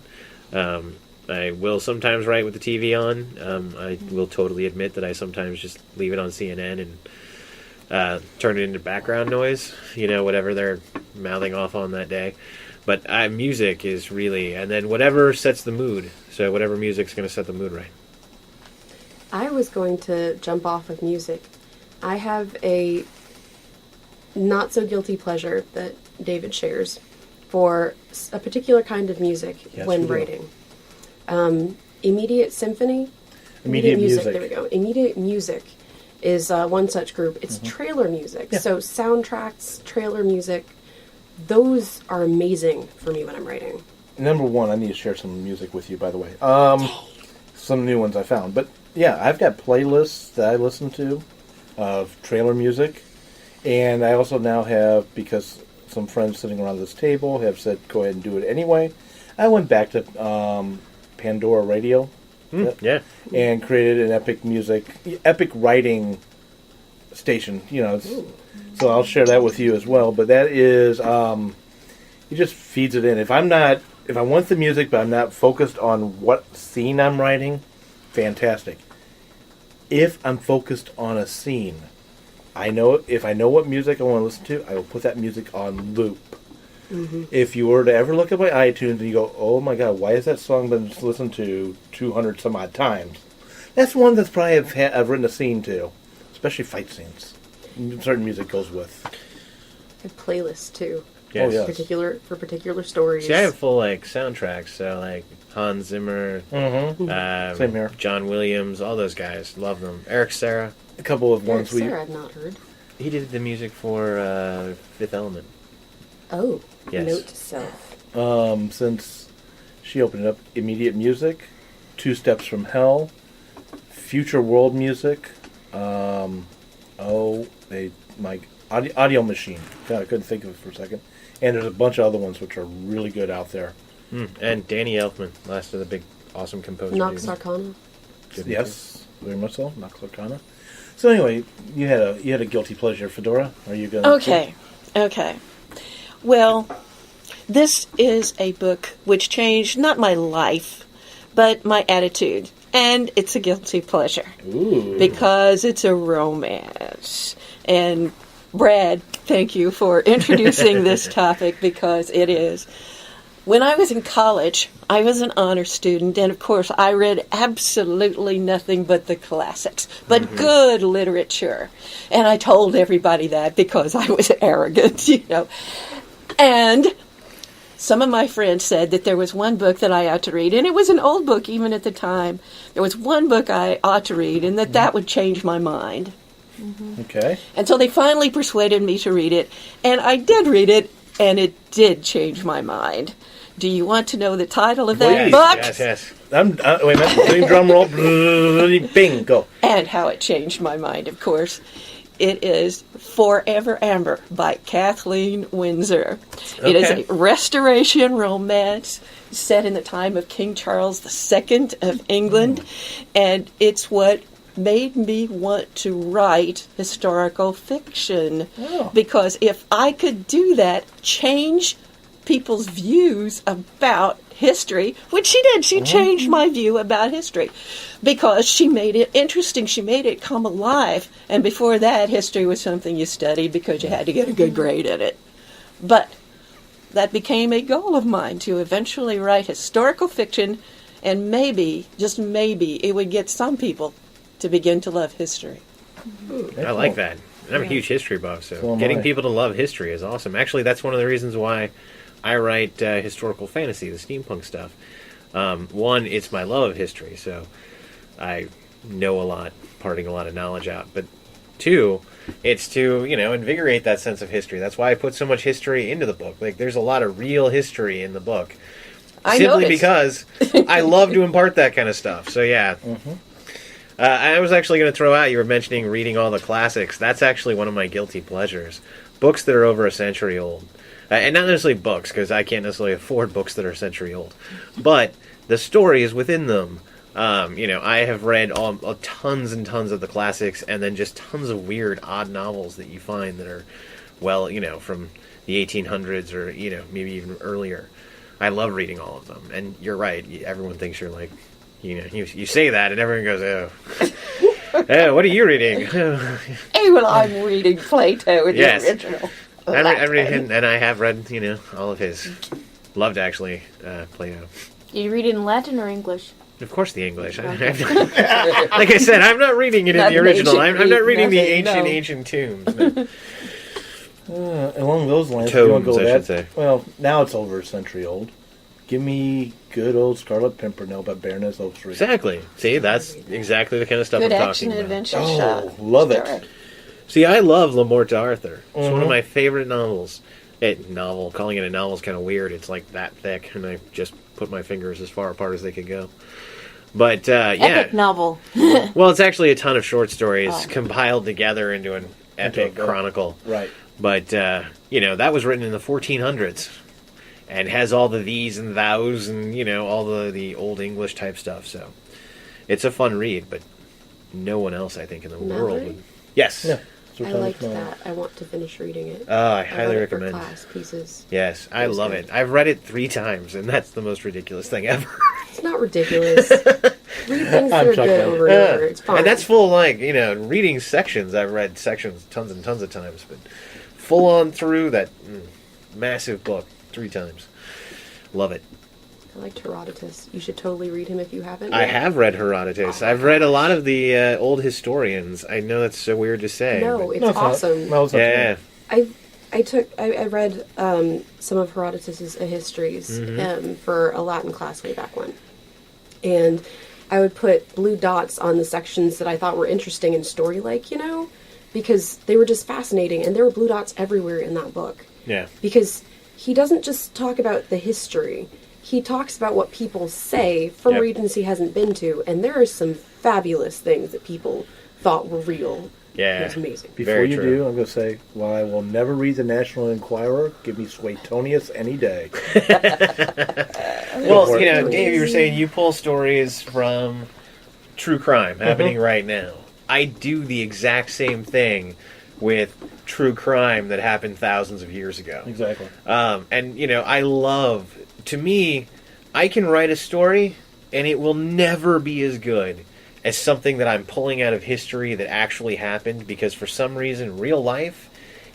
I will sometimes write with the TV on. I will totally admit that I sometimes just leave it on CNN and turn it into background noise, whatever they're mouthing off on that day. But music is really, and then whatever sets the mood. So whatever music's going to set the mood right. I was going to jump off of music. I have a not so guilty pleasure that David shares for a particular kind of music Yes, when we do. writing. Immediate symphony. Immediate music. There we go. Immediate music is one such group. It's trailer music. Yeah. So soundtracks, trailer music, those are amazing for me when I'm writing. Number one, I need to share some music with you, by the way. Some new ones I found. But, yeah, I've got playlists that I listen to of trailer music. And I also now have, because some friends sitting around this table have said, go ahead and do it anyway, I went back to Pandora Radio. Yeah. And created an epic writing station. So I'll share that with you as well. But that is, it just feeds it in. If I want the music, but I'm not focused on what scene I'm writing, fantastic. If I'm focused on a scene, if I know what music I want to listen to, I will put that music on loop. If you were to ever look at my iTunes and you go, oh my God, why has that song been listened to 200 some odd times? That's one that's probably I've written a scene to, especially fight scenes. Certain music goes with. A playlist too. Yes. Oh, yeah. For particular stories. See, I have full like soundtracks, so like Hans Zimmer, Same here. John Williams, all those guys, love them. Eric Serra, A couple of ones Sarah, I've not heard. he did the music for Fifth Element. Oh, Yes. note to self. since she opened up Immediate Music, Two Steps from Hell, Future World Music, my audio Machine. God, I couldn't think of it for a second. And there's a bunch of other ones which are really good out there. And Danny Elfman, last of the big, awesome composers. Nox Arcana. Yes, very much so. Nox Arcana. So anyway, you had a guilty pleasure, Fedora. Are you going? Okay. Well, this is a book which changed not my life, but my attitude. And it's a guilty pleasure. Ooh. Because it's a romance. And Brad, thank you for introducing this topic because it is. When I was in college, I was an honor student, and of course I read absolutely nothing but the classics, but good literature. And I told everybody that because I was arrogant, And some of my friends said that there was one book that I ought to read, and it was an old book even at the time. There was one book I ought to read, and that would change my mind. Okay. And so they finally persuaded me to read it, and I did read it, and it did change my mind. Do you want to know the title of that Please. book? Yes. Wait a minute. Drum roll. Bing. Go. And how it changed my mind, of course. It is Forever Amber by Kathleen Winsor. It is a restoration romance set in the time of King Charles II of England, and it's what made me want to write historical fiction. Oh. Because if I could do that, change people's views about history, which she did. She changed my view about history because she made it interesting. She made it come alive. And before that, history was something you studied because you had to get a good grade in it. But that became a goal of mine to eventually write historical fiction, and maybe, just maybe, it would get some people to begin to love history. I like that. I'm a huge history buff, so am getting I. people to love history is awesome. Actually, that's one of the reasons why I write historical fantasy, the steampunk stuff. One, it's my love of history, so I know a lot, parting a lot of knowledge out. But two, it's to, invigorate that sense of history. That's why I put so much history into the book. Like, there's a lot of real history in the book. I Simply noticed. because I love to impart that kind of stuff. So, yeah. I was actually going to throw out, you were mentioning reading all the classics. That's actually one of my guilty pleasures. Books that are over a century old. And not necessarily books, because I can't necessarily afford books that are a century old. But the stories within them. I have read tons and tons of the classics, and then just tons of weird, odd novels that you find that are, from the 1800s or, maybe even earlier. I love reading all of them. And you're right. Everyone thinks you're like, you say that, and everyone goes, oh. Oh, what are you reading? Hey, well, I'm reading Plato in Yes. the original. I read him, and I have read, all of his. Loved, actually, Plato. Did you read it in Latin or English? Of course, the English. Like I said, I'm not reading it in Not the original. ancient I'm not reading the Greek, nothing, ancient tombs. No. Along those lines, Tomes, you want to go I should say. Well, now it's over a century old. Give me good old Scarlet Pimpernel by Baroness Oakstreet. Exactly. See, that's exactly the kind of stuff Good I'm action talking and about. adventure stuff. Love it. Sure. See, I love Le Morte d'Arthur. It's one of my favorite novels. Calling it a novel is kind of weird. It's like that thick, and I just put my fingers as far apart as they could go. But, Epic novel. Well, it's actually a ton of short stories compiled together into an epic chronicle. Right. But, that was written in the 1400s. And has all the these and thous and, all the old English type stuff. So, it's a fun read, but no one else, I think, in the world Mallory? would. Yes. Yeah. I liked that. I want to finish reading it. I I highly read it for recommend. class pieces. Yes, I It was love good. it. I've read it 3 times, and that's the most ridiculous thing ever. It's not ridiculous. Read things that are good over and over. It's fine. And that's full, like, reading sections. I've read sections tons and tons of times, but full on through that massive book 3 times. Love it. I liked Herodotus. You should totally read him if you haven't. I have read Herodotus. I've read a lot of the old historians. I know that's so weird to say. No, it's awesome. No, it's not Yeah. I read some of Herodotus's histories for a Latin class way back when. And I would put blue dots on the sections that I thought were interesting and story-like, because they were just fascinating. And there were blue dots everywhere in that book. Yeah. Because he doesn't just talk about the history. He talks about what people say from regions he hasn't been to. And there are some fabulous things that people thought were real. Yeah. It's amazing. Before you do, I'm going to say, while I will never read the National Enquirer, give me Suetonius any day. Well, Dave, you were saying you pull stories from true crime happening right now. I do the exact same thing with true crime that happened thousands of years ago. Exactly. I love, to me, I can write a story and it will never be as good as something that I'm pulling out of history that actually happened, because for some reason real life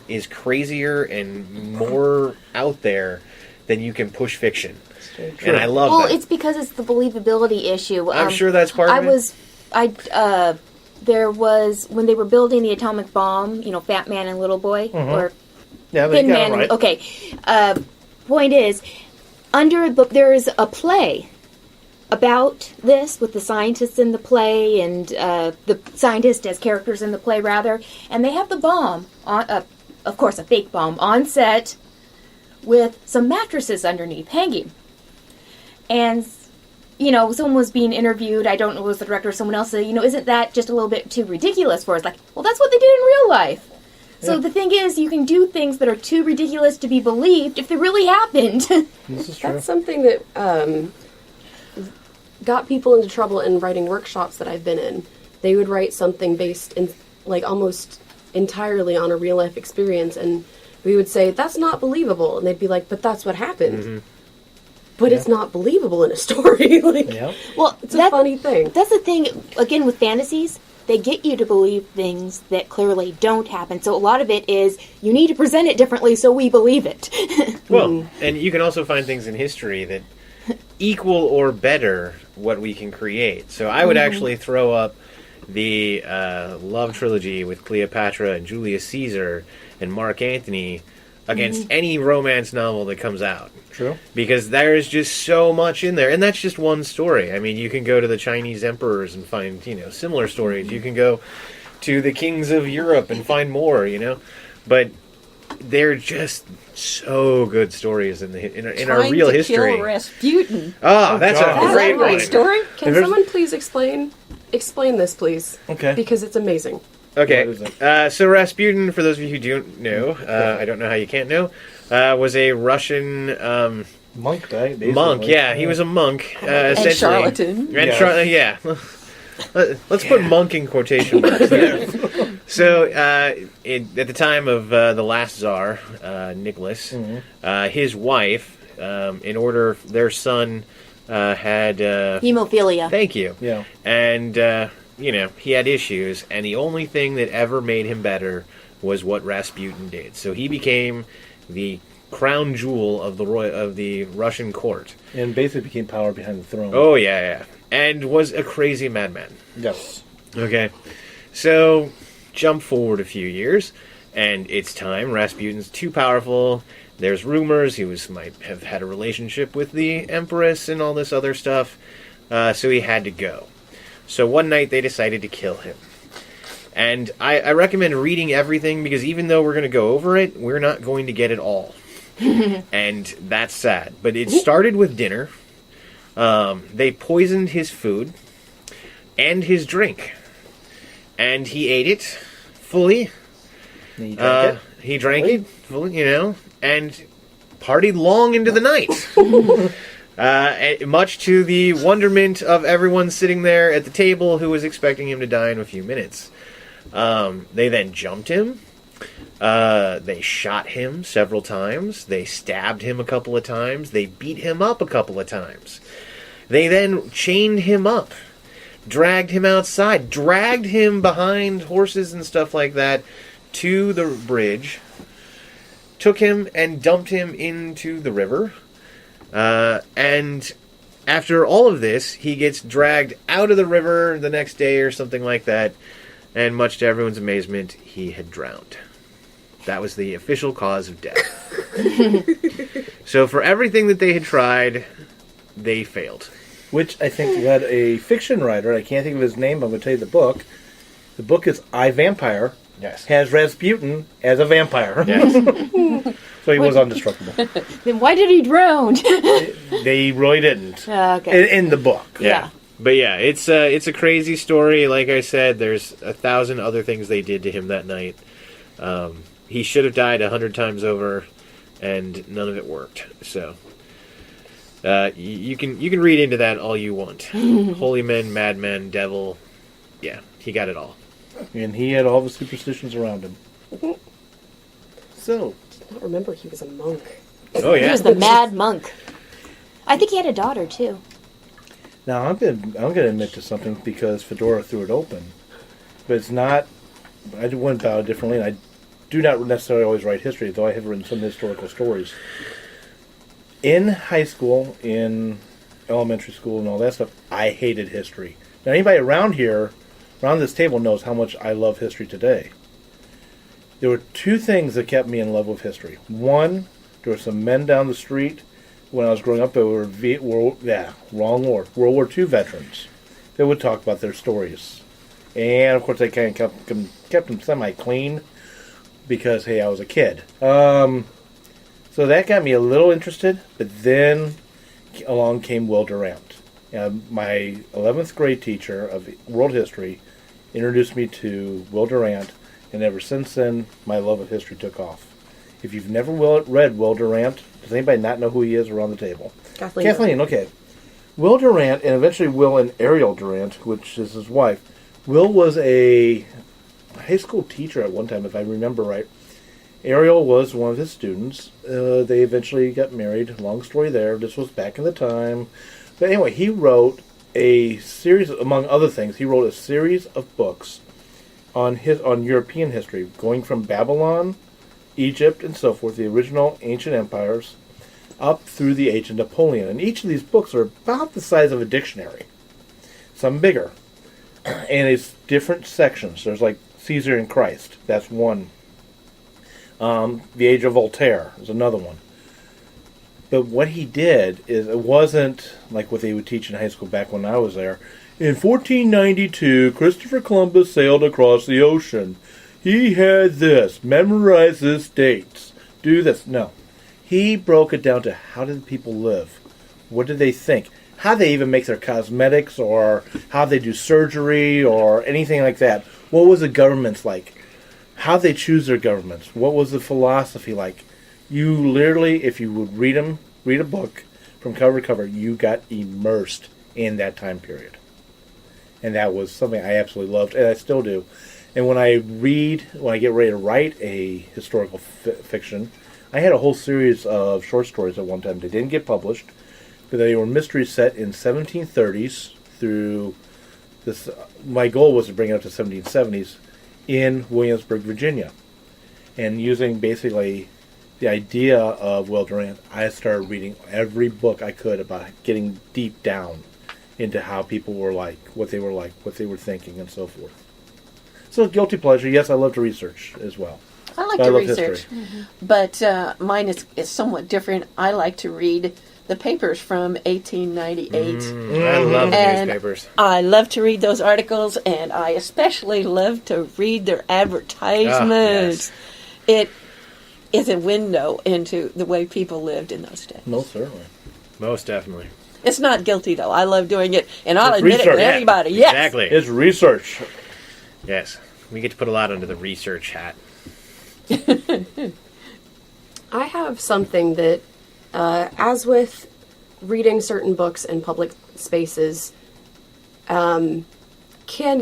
is crazier and more out there than you can push fiction. And I love that. Well, it's because it's the believability issue. I'm sure that's part of it. There was, when they were building the atomic bomb, Fat Man and Little Boy, or Thin Man. Right. Okay. Point is, under the book, there is a play about this with the scientists in the play and the scientists as characters in the play, rather. And they have the bomb, of course, a fake bomb, on set with some mattresses underneath hanging. And, someone was being interviewed, I don't know, it was the director or someone else, said, isn't that just a little bit too ridiculous for us? Like, well, that's what they did in real life. So the thing is, you can do things that are too ridiculous to be believed if they really happened. This is true. That's something that got people into trouble in writing workshops that I've been in. They would write something based in, almost entirely on a real life experience, and we would say, that's not believable. And they'd be like, but that's what happened. Mm-hmm. But it's not believable in a story. Well, it's a funny thing. That's the thing, again, with fantasies. They get you to believe things that clearly don't happen. So a lot of it is, you need to present it differently so we believe it. Well, and you can also find things in history that equal or better what we can create. So I would actually throw up the love trilogy with Cleopatra and Julius Caesar and Mark Antony against any romance novel that comes out. True. Because there's just so much in there. And that's just one story. I mean, you can go to the Chinese emperors and find, similar stories. You can go to the kings of Europe and find more, But they're just so good stories in our real history. Trying to kill Rasputin. Oh, that's God. a great one. story. Can someone please explain this, please? Okay. Because it's amazing. Okay, What is it? so Rasputin, for those of you who don't know, I don't know how you can't know, was a Russian Monk, right? Basically. monk. Yeah, he was a monk, essentially. And charlatan. And yeah. Let's put monk in quotation marks there. So, at the time of the last Tsar, Nicholas, his wife, in order, their son had... Hemophilia. Thank you. Yeah. And... he had issues, and the only thing that ever made him better was what Rasputin did. So he became the crown jewel of the Russian court. And basically became power behind the throne. Oh, yeah. And was a crazy madman. Yes. Okay. So, jump forward a few years, and it's time. Rasputin's too powerful. There's rumors he might have had a relationship with the Empress and all this other stuff. So he had to go. So one night they decided to kill him. And I recommend reading everything, because even though we're going to go over it, we're not going to get it all. And that's sad. But it started with dinner. They poisoned his food and his drink. And he ate it fully. He drank it. He drank it fully, and partied long into the night. Much to the wonderment of everyone sitting there at the table who was expecting him to die in a few minutes. They then jumped him. They shot him several times. They stabbed him a couple of times. They beat him up a couple of times. They then chained him up, dragged him outside, dragged him behind horses and stuff like that to the bridge, took him and dumped him into the river. And after all of this, he gets dragged out of the river the next day or something like that. And much to everyone's amazement, he had drowned. That was the official cause of death. So for everything that they had tried, they failed. Which I think led a fiction writer, I can't think of his name, but I'm going to tell you the book. The book is I, Vampire. Yes. Has Rasputin as a vampire. Yes. So he was indestructible. Then why did he drown? They really didn't. Okay. In the book. Yeah. But yeah, it's a crazy story. Like I said, there's 1,000 other things they did to him that night. He should have died 100 times over, and none of it worked. So you can read into that all you want. Holy men, madmen, devil. Yeah, he got it all. And he had all the superstitions around him. So. I don't remember he was a monk. Oh yeah. He was the mad monk. I think he had a daughter, too. Now, I'm gonna admit to something because Fedora threw it open. But it's not... I went about it differently, and I do not necessarily always write history, though I have written some historical stories. In high school, in elementary school, and all that stuff, I hated history. Now, anybody around here, around this table, knows how much I love history today. There were two things that kept me in love with history. One, there were some men down the street when I was growing up that were World War II veterans that would talk about their stories. And, of course, they kind of kept them semi-clean because, hey, I was a kid. So that got me a little interested, but then along came Will Durant. My 11th grade teacher of world history introduced me to Will Durant, and ever since then, my love of history took off. If you've never read Will Durant, does anybody not know who he is around the table? Kathleen, okay. Will Durant, and eventually Will and Ariel Durant, which is his wife. Will was a high school teacher at one time, if I remember right. Ariel was one of his students. They eventually got married. Long story there. This was back in the time. But anyway, he wrote a series, among other things, he wrote a series of books on European history, going from Babylon, Egypt, and so forth, the original ancient empires, up through the age of Napoleon. And each of these books are about the size of a dictionary. Some bigger. And it's different sections. There's like Caesar and Christ. That's one. The Age of Voltaire is another one. But what he did is, it wasn't like what they would teach in high school back when I was there. In 1492, Christopher Columbus sailed across the ocean. He had this. Memorize this dates. Do this. No. He broke it down to how did people live? What did they think? How they even make their cosmetics, or how they do surgery, or anything like that. What was the governments like? How they choose their governments? What was the philosophy like? You literally, if you would read a book from cover to cover, you got immersed in that time period. And that was something I absolutely loved, and I still do. And when I get ready to write a historical fiction, I had a whole series of short stories at one time. They didn't get published, but they were mysteries set in 1730s through this. My goal was to bring it up to 1770s in Williamsburg, Virginia. And using basically the idea of Will Durant, I started reading every book I could about getting deep down into how people were like, what they were thinking, and so forth. So, guilty pleasure. Yes, I love to research as well. I like But to love research, history. but mine is somewhat different. I like to read the papers from 1898. I love the And newspapers. I love to read those articles, and I especially love to read their advertisements. It is a window into the way people lived in those days. Most certainly. Most definitely. It's not guilty, though. I love doing it, and I'll It's admit it to research. anybody. Yes. Exactly. It's research. Yes. We get to put a lot under the research hat. I have something that, as with reading certain books in public spaces, can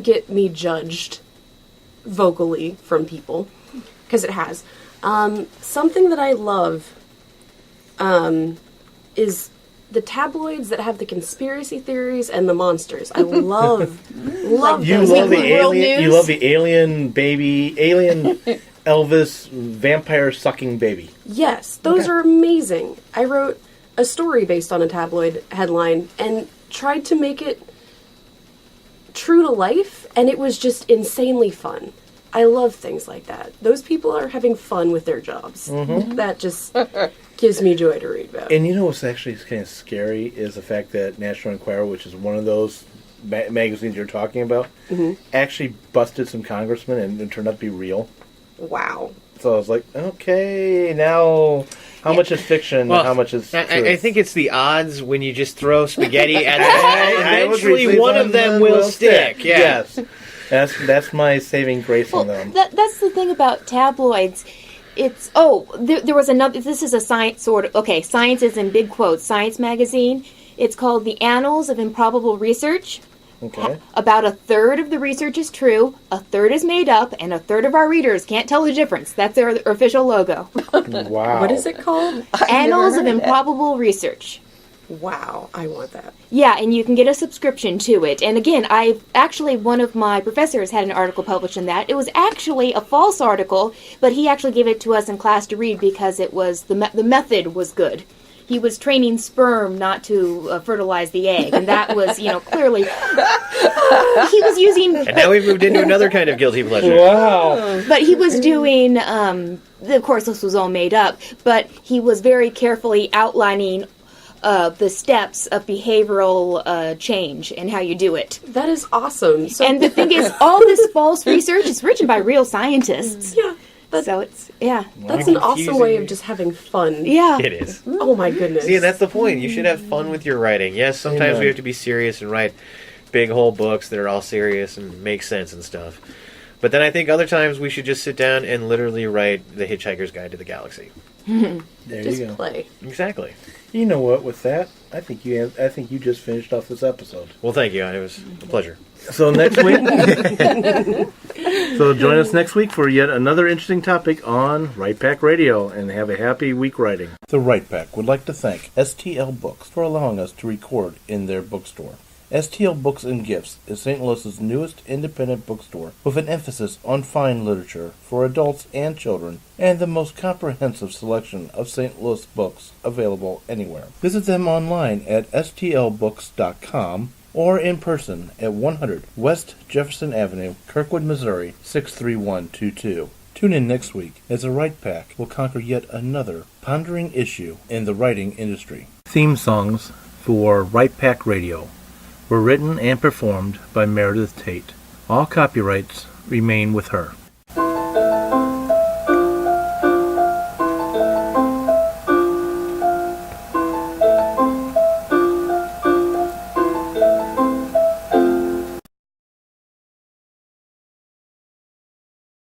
get me judged vocally from people, because it has. Something that I love is the tabloids that have the conspiracy theories and the monsters. I love You those. love the World alien. News? You love the alien Elvis vampire sucking baby. Yes, those are amazing. I wrote a story based on a tabloid headline and tried to make it true to life, and it was just insanely fun. I love things like that. Those people are having fun with their jobs. That just gives me joy to read about. And you know what's actually kind of scary is the fact that National Enquirer, which is one of those magazines you're talking about, actually busted some congressmen and it turned out to be real. Wow. So I was like, okay, now how much is fiction and how much is truth? I think it's the odds when you just throw spaghetti at the wall. Eventually, one of them will stick. Yeah. Yes. That's my saving grace on them. That's the thing about tabloids. It's there was another. This is a science science is in big quotes. Science magazine. It's called The Annals of Improbable Research. Okay. About a third of the research is true, a third is made up, and a third of our readers can't tell the difference. That's their official logo. Wow. What is it called? Annals of Improbable Research. Wow, I want that. Yeah, and you can get a subscription to it. And again, one of my professors had an article published in that. It was actually a false article, but he actually gave it to us in class to read because it was the method was good. He was training sperm not to fertilize the egg, and that was, clearly he was using. And now we've moved into another kind of guilty pleasure. Wow. But he was doing. Of course, this was all made up, but he was very carefully outlining the steps of behavioral change and how you do it. That is awesome. So, And the thing is, all this false research is written by real scientists. yeah, So it's, yeah. that's an awesome way of just having fun. Yeah. It is. Oh my goodness. See, and that's the point. You should have fun with your writing. Yes, sometimes we have to be serious and write big whole books that are all serious and make sense and stuff. But then I think other times we should just sit down and literally write The Hitchhiker's Guide to the Galaxy. There Just you go. play. Exactly. You know what? With that, I think you just finished off this episode. Well, thank you. It was a pleasure. So next week, so join us next week for yet another interesting topic on Right Pack Radio, and have a happy week writing. The Right Pack would like to thank STL Books for allowing us to record in their bookstore. STL Books and Gifts is St. Louis's newest independent bookstore with an emphasis on fine literature for adults and children and the most comprehensive selection of St. Louis books available anywhere. Visit them online at stlbooks.com or in person at 100 West Jefferson Avenue, Kirkwood, Missouri 63122. Tune in next week as the Right Pack will conquer yet another pondering issue in the writing industry. Theme songs for Right Pack Radio were written and performed by Meredith Tate. All copyrights remain with her.